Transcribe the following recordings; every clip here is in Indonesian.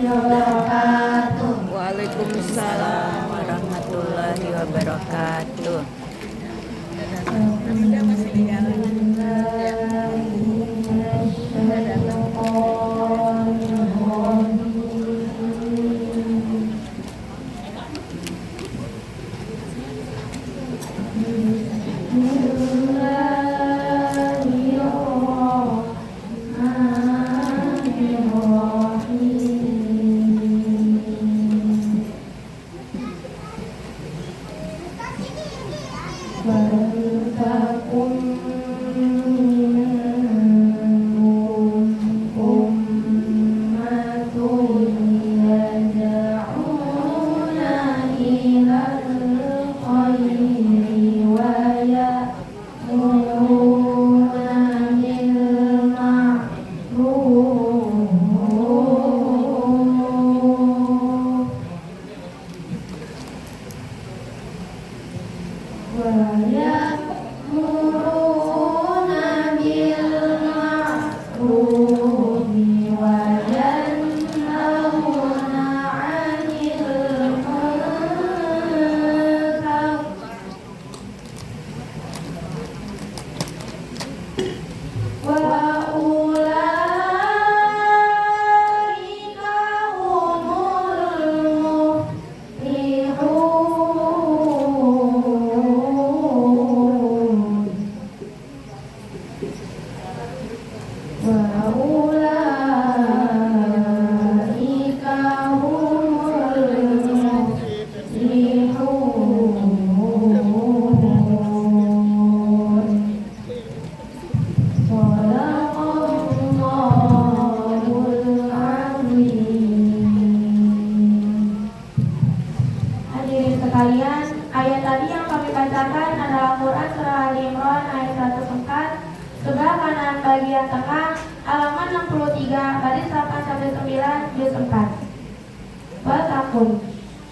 wabarakatuh. Waalaikumsalam warahmatullahi wabarakatuh.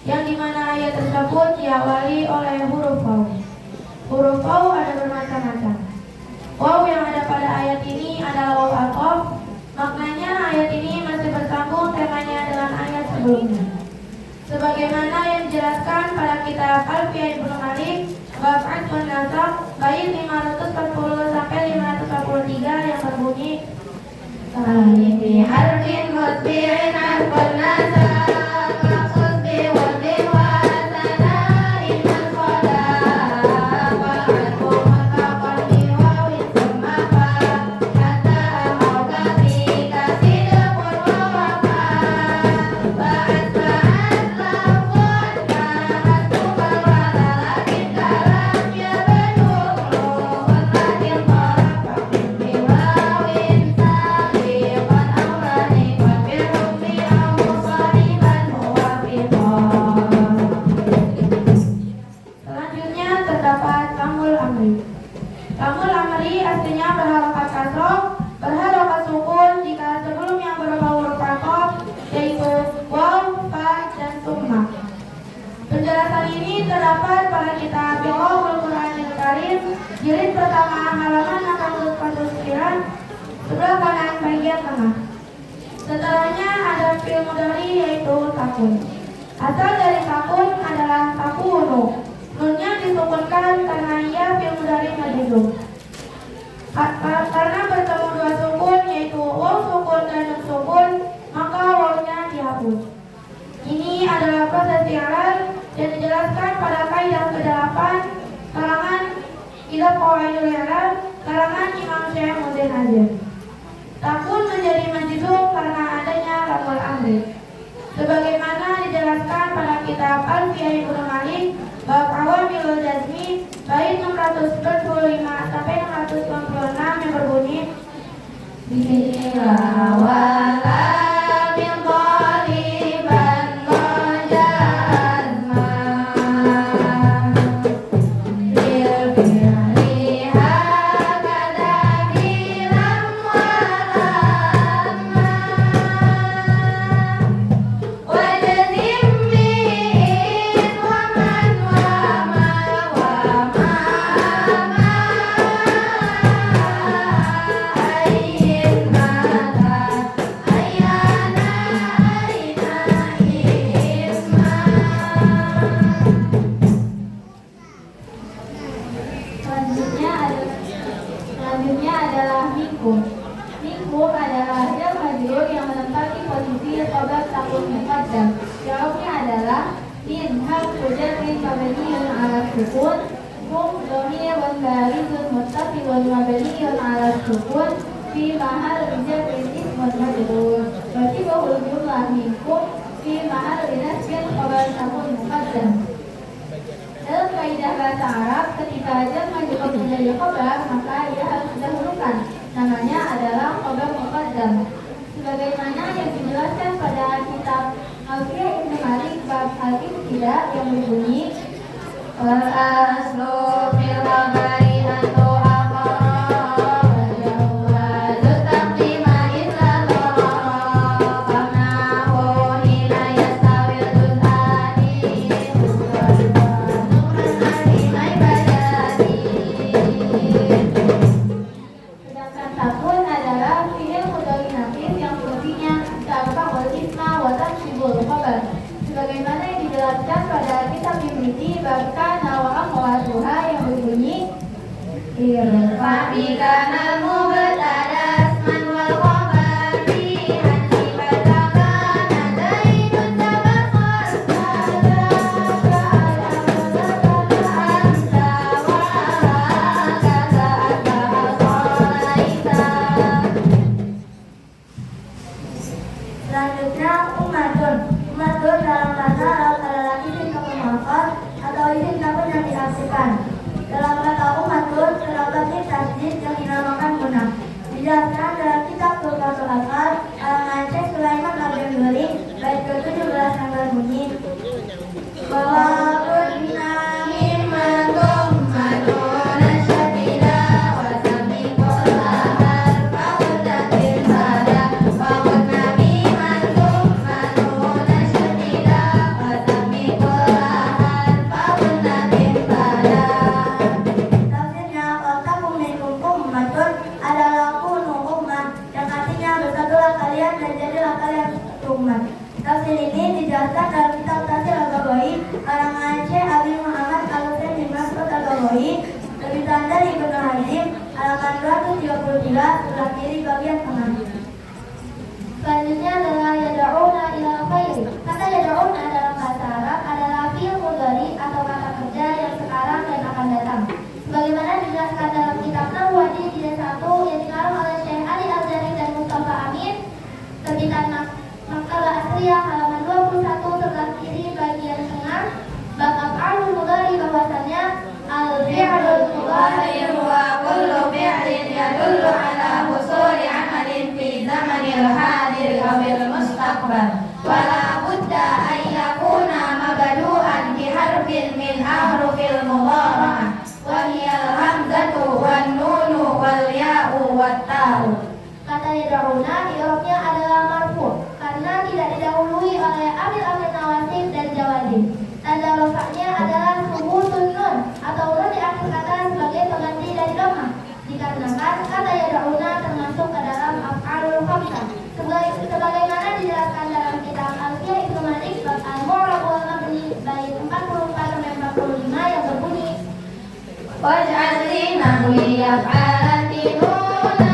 Yang dimana ayat tersebut diawali oleh huruf waw. Huruf waw ada bermacam-macam. Waw yang ada pada ayat ini adalah waw al-qaf. Maknanya ayat ini masih bersambung temanya dengan ayat sebelumnya. Sebagaimana yang dijelaskan pada kitab Alfiyah Ibnu Malik bab Adun Nasab bait 540 sampai 543 yang berbunyi Alif harfin mutbi'in harfun nasab jilid pertama halaman 649 sebelah kanan bagian tengah. Setelahnya ada fi'il mudhari yaitu takun. Asal dari takun adalah takunu. Nunnya disukunkan karena ia fi'il mudhari majzum. Karena bertemu dua sukun yaitu waw sukun dan nun sukun, maka wawnya dihapus. Ini adalah proses i'rab yang dijelaskan pada kaidah ke-8 karangan Kitab Qawaidul I'rab karangan Imam Syaikhul Azhar. Takun menjadi majzum karena adanya lamul amri. Sebagaimana dijelaskan pada kitab Alfiyah Ibnu Malik bab Awamilul Jazmi bait 645 sampai 696 yang berbunyi Bismillah min harfu jarrin mabniyun 'ala sukun hum dhamirun barizun muttasilun mabniyun 'ala sukun fi mahalli jarrin ismun majrur wa sibahul jumlah minkum fi mahalli nasbin khabar takun muqaddam. Dalam kaidah bahasa Arab, ketika jar majrur menjadi khabar, maka ia harus didahulukan. Namanya adalah khabar muqaddam. Sebagaimana yang dijelaskan pada kitab Alfiyah Ibnu Malik bab al-ibtida yang berbunyi wal aslu fil khabari antu sebagaimana yang dijelaskan pada kitab Mimiti bab kana wa akhwatuha yang berbunyi irfa bikana mubtada asman wal khabar fi hati badakana zaidun tabaqar selanjutnya umatun dalam bahasa Arab adalah isim takun mu'akhkhar atau isim takun yang diartikan. Dalam kata umatun terdapat tasdid yang dinamakan munaf. Dijelaskan dalam kitab Tuhfatul Athar karangan Syekh Sulaiman Al-Ghazali bait ke-17 yang berbunyi bahwa kunna mimman tummatun asyadida wa samiqul ahar fa'udatil hada wa kunna mimman tummatun asyadida wa samiqul ahar fa'udatil hada. Tafsirnya watakum minkum ummatun adalah kunu ummah yang artinya bersatulah kalian dan jadilah kalian umat. Tafsir ini dijelaskan dalam kitab Tafsir Al-Baghawi karangan Syekh Abi Muhammad Al-Husain bin Mas'ud Al-Baghawi terbitan dari Ibnu Hazim halaman 233 sebelah kiri bagian tengah. Selanjutnya adalah yad'una ila khairi. Kata yad'una dalam bahasa Arab adalah fi'il mudhari atau kata kerja yang sekarang dan akan datang. Sebagaimana dijelaskan dalam kitab Nahwu jilid 1 yang dikarang oleh Syekh Ali Al-Jari dan Mustafa Amin terbitan Maktabah Asriyah halaman 21 sebelah kiri bagian tengah bab af'alul mudhari bahwasannya al-fi'lul mudhari huwa kullu fi'lin yadullu ala husuli 'amalin fi zamanil hadir awil mustaqbal wa la budda an yakuna mabdu'an bi harfin min ahrufil mudhara'ah wa hiya al-hamzatu wan nunu wal ya'u wat ta'u. Kata yad'una i'rabnya adalah marfu' karena tidak didahului oleh amil-amil nawasib dan jawazim. Tanda rofaknya adalah subutun nun atau nun di akhir kata sebagai pengganti dari dhamma. Dikarenakan kata yad'una termasuk ke dalam af'alul khamsah. Sebagaimana dijelaskan dalam kitab Alfiyah Ibnu Malik bab al-mu'rab wal mabni bait 44-45 yang berbunyi waj'al li nahwi af'alati nuna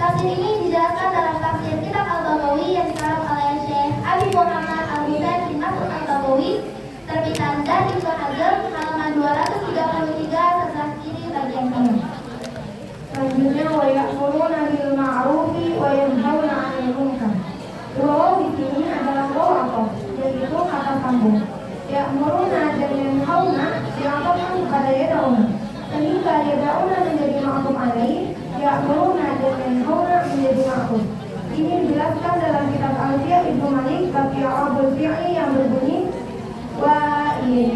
Tafsir ini dijelaskan dalam tafsir kitab Al-Baghawi yang dikarang oleh Syekh Abi Muhammad Al-Husain bin Mas'ud Al-Baghawi terbitan dari Ibnu Hazm halaman 233 sebelah kiri bagian kanan. Selanjutnya wa ya'muruna bil ma'rufi wa yanhauna 'anil munkar. Waw di sini adalah waw apa? Yaitu kata sambung. Ya'muruna dan yanhauna dianggapkan kepada yad'una. Sehingga yad'una menjadi ma'ruf alaih, ya'muruna dan yanhauna menjadi ma'ruf. Ini dijelaskan dalam kitab Alfiyah Ibnu Malik bab i'rabul fi'li yang berbunyi wa in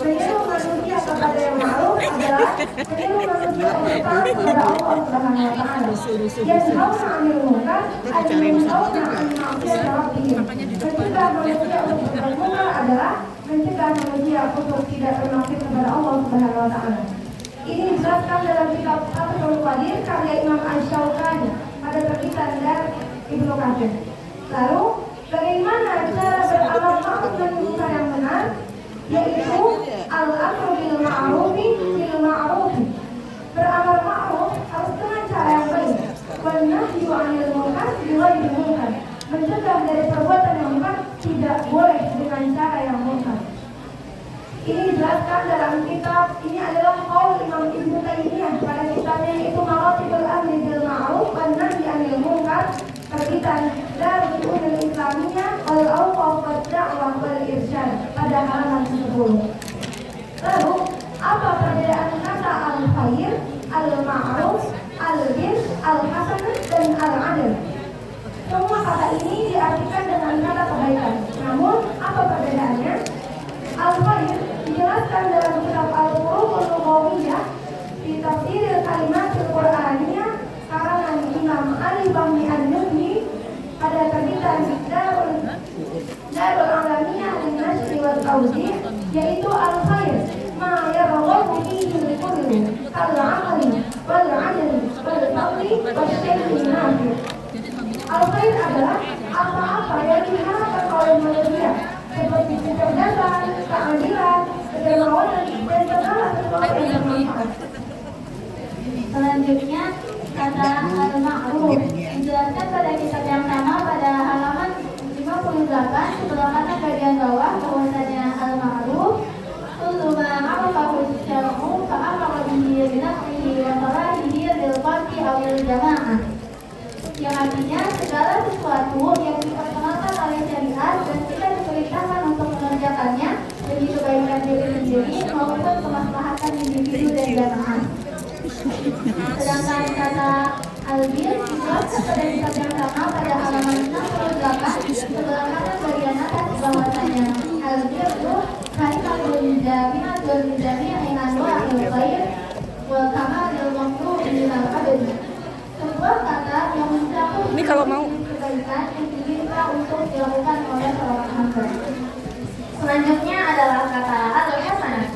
Menyeru manusia kepada yang ma'ruf adalah menyeru manusia untuk taat kepada Allah Subhanahu wa taala. Yanhauna 'anil munkar an-yanhauna 'an ma'siyati rabbihim. Mencegah manusia untuk berbuat munkar adalah mencegah manusia untuk tidak bermaksiat kepada Allah Subhanahu wa taala. Ini dijelaskan dalam kitab Fathul Qadir karya Imam Asy-Syaukani pada terbitan dari Ibnu Katsir. Lalu, bagaimana cara beramal ma'ruf dan munkar yang benar? Yaitu al-amru bil ma'rufi bil ma'rufi. Beramal ma'ruf harus dengan cara yang baik. Wan nahyu 'anil munkar bighairi munkar. Mencegah dari perbuatan yang munkar tidak boleh dengan cara yang munkar. Ini dijelaskan dalam kitab, ini adalah qaul Imam Ibnu Taimiyah pada kitabnya yaitu Maratibul Amri bil Ma'ruf wan Nahyi 'anil Munkar, terbitan Darul Ulum Islamiyah wal Awqaf wad Da'wah wal Irsyad pada halaman 10. Lalu, apa perbedaan kata al-khair, al-ma'ruf, al-bir, al-hasanah dan al-'adl? Semua kata ini diartikan dengan kata kebaikan. Namun, apa perbedaannya? Al-khair dijelaskan dalam kitab Al-Qur'anul Lughawiyah di tafsir kalimatul Qur'aniyah karangan Imam Ali Bahmi An-Nubni pada terbitan Darul Alamiyah An-Nasri wal Tawzih, yaitu al-khair ma yarghabu fihi al-kullu al-'amali wal-'adli wal-fadli wasyai'in nafi'. Al-khair adalah apa-apa yang diharapkan oleh manusia seperti kecerdasan, keadilan, kedermawanan, dan segala sesuatu yang bermanfaat. Selanjutnya, kata al-ma'ruf dijelaskan pada kitab yang sama pada halaman 58 setelah kata bagian bawah bahwasanya al-ma'ruf kullu ma 'arafahu syar'u fa amara bihi bi nafsihi wa tarahihi bil qalbi aw lil jamaah. Yang artinya segala sesuatu yang diperkenalkan oleh syariat dan kita diperintahkan untuk mengerjakannya demi kebaikan diri sendiri maupun kemaslahatan individu dan jamaah. Sedangkan kata al-bir dijelaskan pada kitab yang sama pada halaman 68 sebelah kanan bagian atas bahwasanya al-bir itu kalimatun jami'atun jami'in anwa'il khair wa kamalil maqsud minal abad. Sebuah kata yang mencakup ini kalau mau kebaikan yang diminta untuk dilakukan oleh seorang hamba. Selanjutnya adalah kata al-hasanah.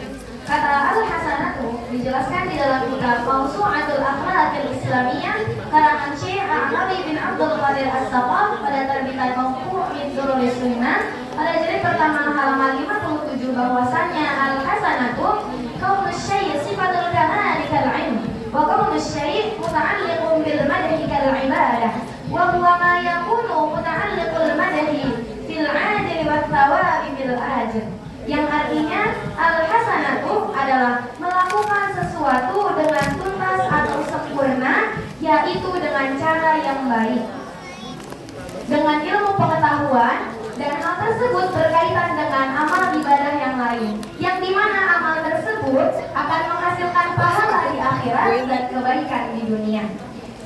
Kata al-hasanah itu dijelaskan di dalam kitab Mawsu'atul Akhlaqil Islamiyah karangan Syekh Ali bin Abdul Qadir As-Saqaf pada terbitan Mawfu' min Durrus Sunnah pada jilid pertama halaman 57 bahwasanya al-hasanatu kaunus syai' sifatul kamali kal 'ilm wa kaunus syai' muta'alliqun bil madhi kal 'ibadah wa huwa ma yakunu muta'alliqul madhi fil 'adli wat thawabi bil ajr. Yang artinya al-hasanatu adalah melakukan sesuatu dengan tuntas atau sempurna, yaitu dengan cara yang baik, dengan ilmu pengetahuan, dan hal tersebut berkaitan dengan amal ibadah yang lain, yang dimana amal tersebut akan menghasilkan pahala di akhirat dan kebaikan di dunia.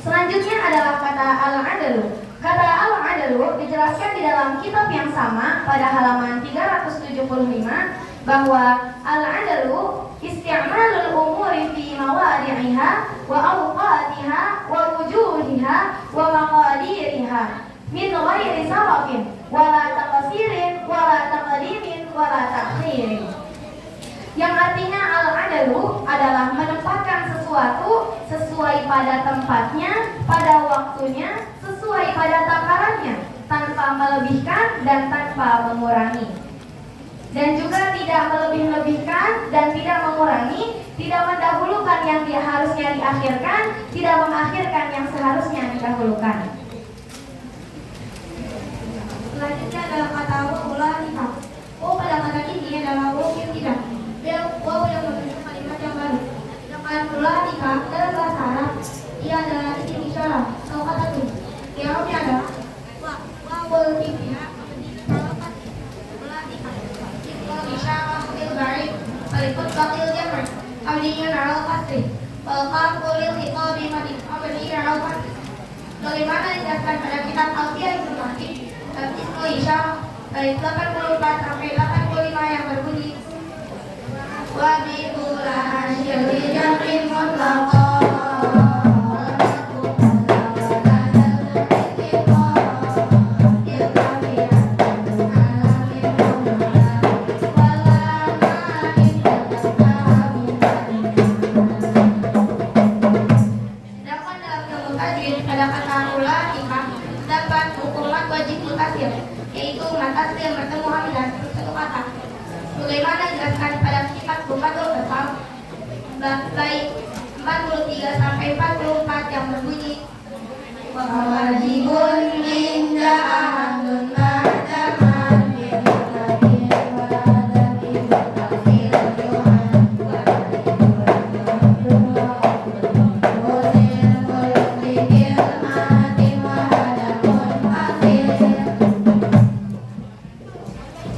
Selanjutnya adalah kata al-'adlu. Kata al-'adlu dijelaskan di dalam kitab yang sama pada halaman 375 bahwa al-'adlu isti'malul umuri fi mawadi'iha wa awqatiha wa wujuhiha wa maqadiriha min ghairi sarafin wala taqsirin wala taqdimin wala ta'khirin. Yang artinya al-'adlu adalah menempatkan sesuatu sesuai pada tempatnya, pada waktunya, sesuai pada takarannya, tanpa melebihkan dan tanpa mengurangi. Dan juga tidak melebih-lebihkan dan tidak mengurangi, tidak mendahulukan yang harusnya diakhirkan, tidak mengakhirkan yang seharusnya didahulukan. Selanjutnya adalah kata wa'ula nikah. Pada kata ini adalah waw yang tidak. Waw yang menunjukkan kalimat yang baru. Sedangkan ula nikah dalam bahasa Arab ia adalah isim isyarah atau kata tu. I'rabnya adalah wawul ibtidah mabni ula nikah. Isim isyarah fil ba'id falikut baqil jamr abdiyun 'ala al-qasri wal qafu lil khitabi mabni 'ala al-qasri. Bagaimana dijelaskan pada kitab Al-Qiyah Ibnu Malik dan isim isyarah dari 84 sampai 85 yang berbunyi وبكل حشر جمع مطلقا yaitu mata yang bertemu hamilan satu kata. Bagaimana dijelaskan pada sifat Bufatul Asal bait 43 sampai 44 yang berbunyi wajibun inda ahadun ma'taman bin nabi wa nabi tafsir Tuhan wa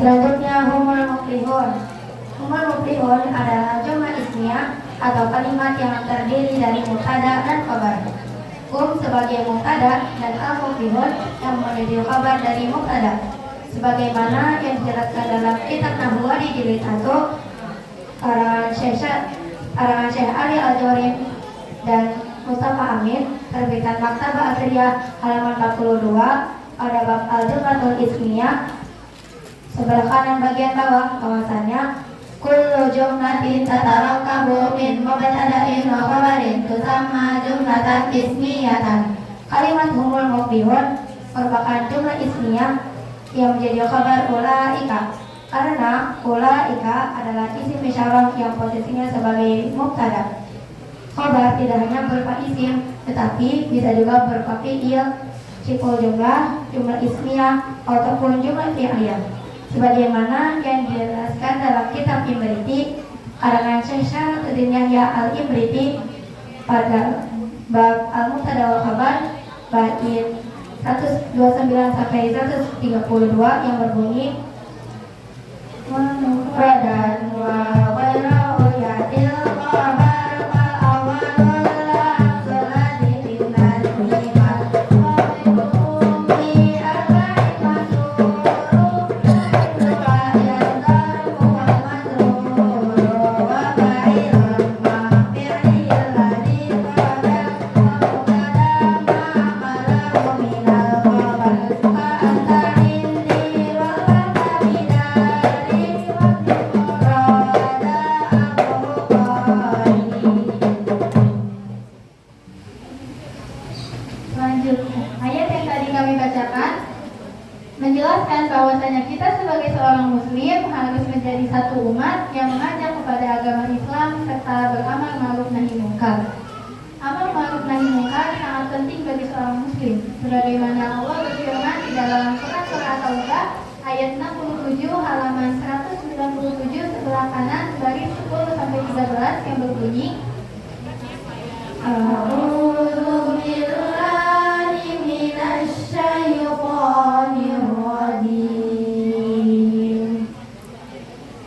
selanjutnya humul muflihun. Humul muflihun adalah jumlah ismiyah atau kalimat yang terdiri dari mubtada dan khabar. Sebagai mubtada dan al-muflihun yang menjadi khabar dari mubtada. Sebagaimana yang dijelaskan dalam kitab Nahwu di jilid 1 karangan Syekh Ali Al-Jawarim dan Mustafa Amin terbitan Maktabah Asriyah halaman 42 pada bab al-jumlatul ismiyah. Sebelah kanan bagian bawah bahwasannya kullu jumlatin tatarakabu min mubtada'in wa khabarin tusamma jumlatan ismiyatan. Kalimat humul muflihun merupakan jumlah ismiyah yang menjadi khabar ulaika karena ulaika adalah isim isyarah yang posisinya sebagai mubtada. Khabar tidak hanya berupa isim tetapi bisa juga berupa fi'il, siful jumlah, jumlah ismiyah ataupun jumlah fi'liyah. Sebagaimana yang dijelaskan dalam kitab Imriti karangan Syekh Syarafudin Yahya Al-Imriti pada bab al-mubtada wal khabar bait 129 sampai 132 yang berbunyi mufradan wa ghairu yatil khabar wa awalul lamzulati linnal iman menjelaskan bahwasanya kita sebagai seorang muslim harus menjadi satu umat yang mengajak kepada agama Islam serta beramal ma'ruf nahi munkar. Amal ma'ruf nahi munkar sangat penting bagi seorang muslim. Sebagaimana Allah berfirman di dalam surat At-Taubah ayat 67 halaman 197 sebelah kanan baris 10 sampai 13 yang berbunyi A'udzu billahi minasy syaithanir rajim.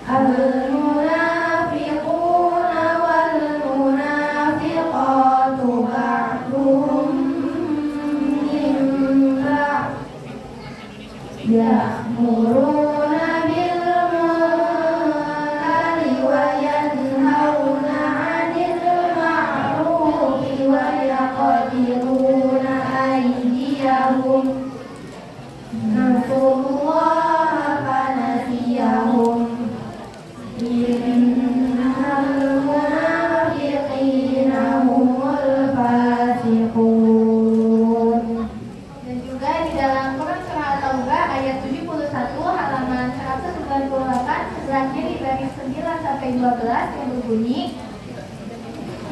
Al-munafiquna wal munafiqatu ba'duhum min ba'd ya'muruna bil munkari wa yanhauna 'anil ma'rufi wa yaqdiruna aydiyahum nasallaha fanasiyahum innal munafiqina humul fasiqun. Dan juga di dalam Quran surah At-Taubah ayat 71 halaman 198 sebelah kiri baris 9 sampai 12 yang berbunyi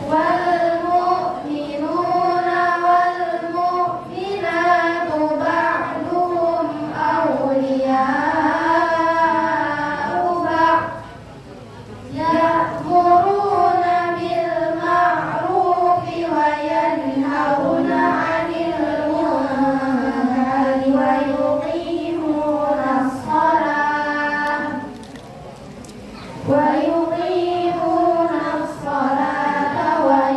wal mu'minuna wal mu'minatu ba'duhum awliya'u ba'd ya'muruna bil ma'rufi wa yanhauna 'anil munkari wa yuqimuna as-salata wa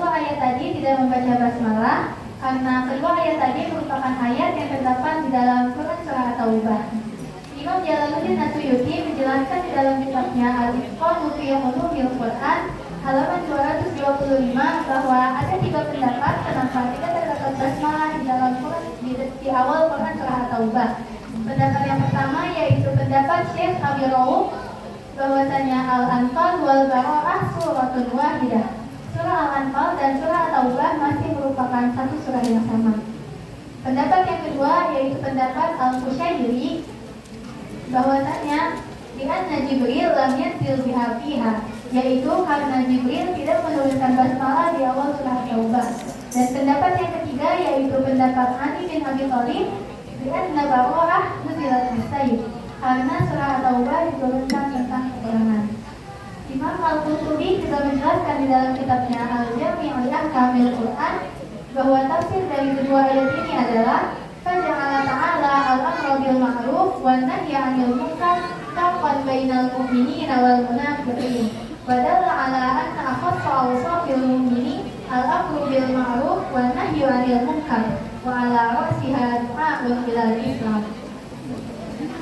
kedua ayat tadi tidak membaca basmalah karena kedua ayat tadi merupakan ayat yang terdapat di dalam Quran surah At-Taubah. Imam Jalaluddin As-Suyuti menjelaskan di dalam kitabnya Al-Itqan fi Ulumil Quran halaman 225 bahwa ada 3 pendapat kenapa tidak terdapat basmalah di dalam Quran di awal Quran surah At-Taubah. Pendapat yang pertama yaitu pendapat Syekh Abi Rauf bahwasanya Al-Anfal wal Bara'ah suratun wahidah. Surah Al-Anfal dan surah At-Taubah masih merupakan satu surah yang sama. Pendapat yang kedua yaitu pendapat Al-Qushairi bahwasanya li'anna Jibril lam yanzil biha fiha, yaitu karena Jibril tidak menurunkan basmalah di awal surah At-Taubah. Dan pendapat yang ketiga yaitu pendapat Ali bin Abi Thalib li'anna Bara'ah nuzilat bis-sayf, karena surah At-Taubah diturunkan tentang peperangan. Imam Al-Qurtubi juga menjelaskan di dalam kitabnya Al-Jami' li Ahkamil Quran bahwa tafsir dari kedua ayat ini adalah faja'ala ta'ala al-amra bil ma'ruf wan nahya 'anil munkar taqan bainal mu'minina wal munafiqin wa dalla 'ala anna akhassa awsafil mu'minin al-amru bil ma'ruf wan nahyu 'anil munkar wa 'ala ra'siha du'a'un ilal Islam,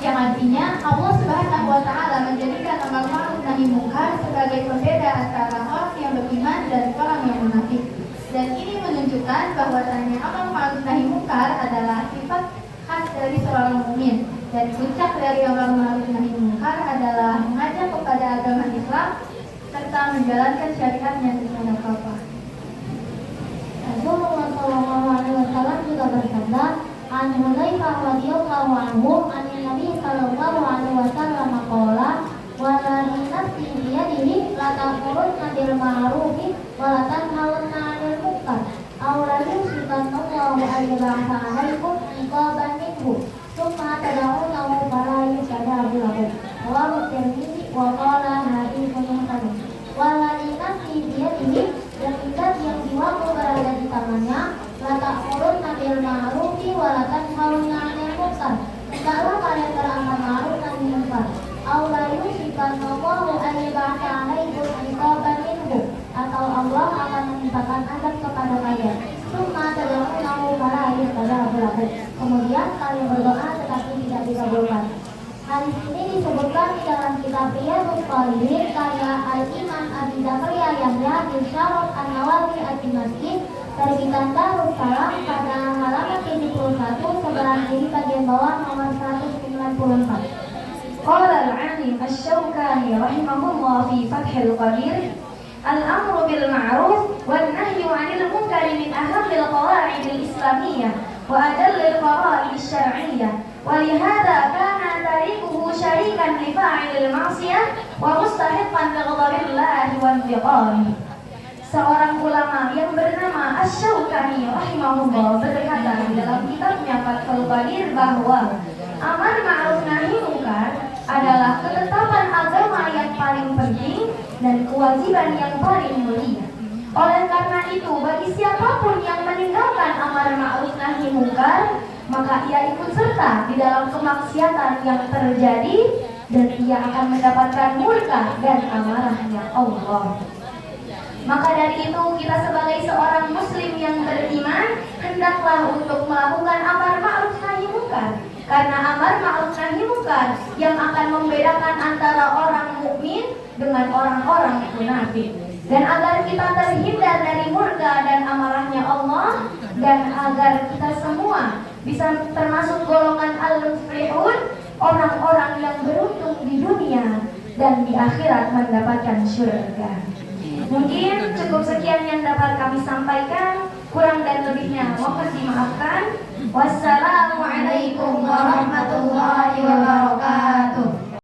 yang artinya Allah Subhanahu wa taala menjadikan amar ma'ruf nahi munkar sebagai pembeda antara orang yang beriman dan orang yang munafik. Dan ini menunjukkan bahwasanya amar ma'ruf nahi munkar adalah sifat khas dari seorang mukmin, dan puncak dari amar ma'ruf nahi munkar adalah mengajak kepada agama Islam serta menjalankan syariatnya dengan kafah. Rasulullah SAW juga bersabda, An Hudzaifah radhiyallahu anhu an Nabi sallallahu alaihi wasallam qala wa la nafsi bi yadihi la ta'muruna bil ma'ruf wa la tanhauna 'anil munkar aw la yusibanallahu ayyuha 'alaikum iqaban minhu thumma tad'unahu fala yustajabu lakum. Rawahu Tirmidzi wa qala haditsun hasan. Wa la nafsi bi yadihi, dan zat yang jiwaku berada di tangannya, la ta'muruna bil ma'ruf wa la tanhauna 'anil munkar, hendaklah kalian beramar ma'ruf nahi munkar, aw la yusibanallahu ayyuha 'alaikum iqaban minhu, atau Allah akan menimpakan azab kepada kalian. Summa tad'unahu fala yustajabu lakum, kemudian kalian berdoa tetapi tidak dikabulkan. Hadis ini disebutkan di dalam kitab Riyadhus Shalihin karya Al-Imam Abi Zakaria Yahya bin Syaraf An-Nawawi Ad-Dimashqi, terbitan Darus Salam pada halaman 71 sebelah kiri bagian bawah nomor 194. Qala al-'alim asy-Syaukani rahimahullah fi Fathul Qadir, al-amru bil ma'ruf wan nahyu 'anil munkar min ahammil qawa'idil islamiyyah wa adallil fara'id asy-syar'iyyah, wa lihadza kana tarikuhu syarikan li fa'ilil ma'siyah wa mustahiqqan li ghadabillahi wa intiqamih. Seorang ulama yang bernama Asy-Syaukani rahimahullah berkata di dalam kitabnya Fathul Qadir bahwa amar ma'ruf nahi munkar adalah ketetapan agama yang paling penting dan kewajiban yang paling mulia. Oleh karena itu, bagi siapapun yang meninggalkan amar ma'ruf nahi munkar, maka ia ikut serta di dalam kemaksiatan yang terjadi dan ia akan mendapatkan murka dan amarahnya Allah. Maka dari itu, kita sebagai seorang muslim yang beriman hendaklah untuk melakukan amar ma'ruf nahi munkar, karena amar ma'ruf nahi munkar yang akan membedakan antara orang mukmin dengan orang-orang munafik. Dan agar kita terhindar dari murka dan amarahnya Allah, dan agar kita semua bisa termasuk golongan al-muflihun, orang-orang yang beruntung di dunia dan di akhirat mendapatkan syurga. Mungkin cukup sekian yang dapat kami sampaikan, kurang dan lebihnya mohon dimaafkan. Wassalamualaikum warahmatullahi wabarakatuh.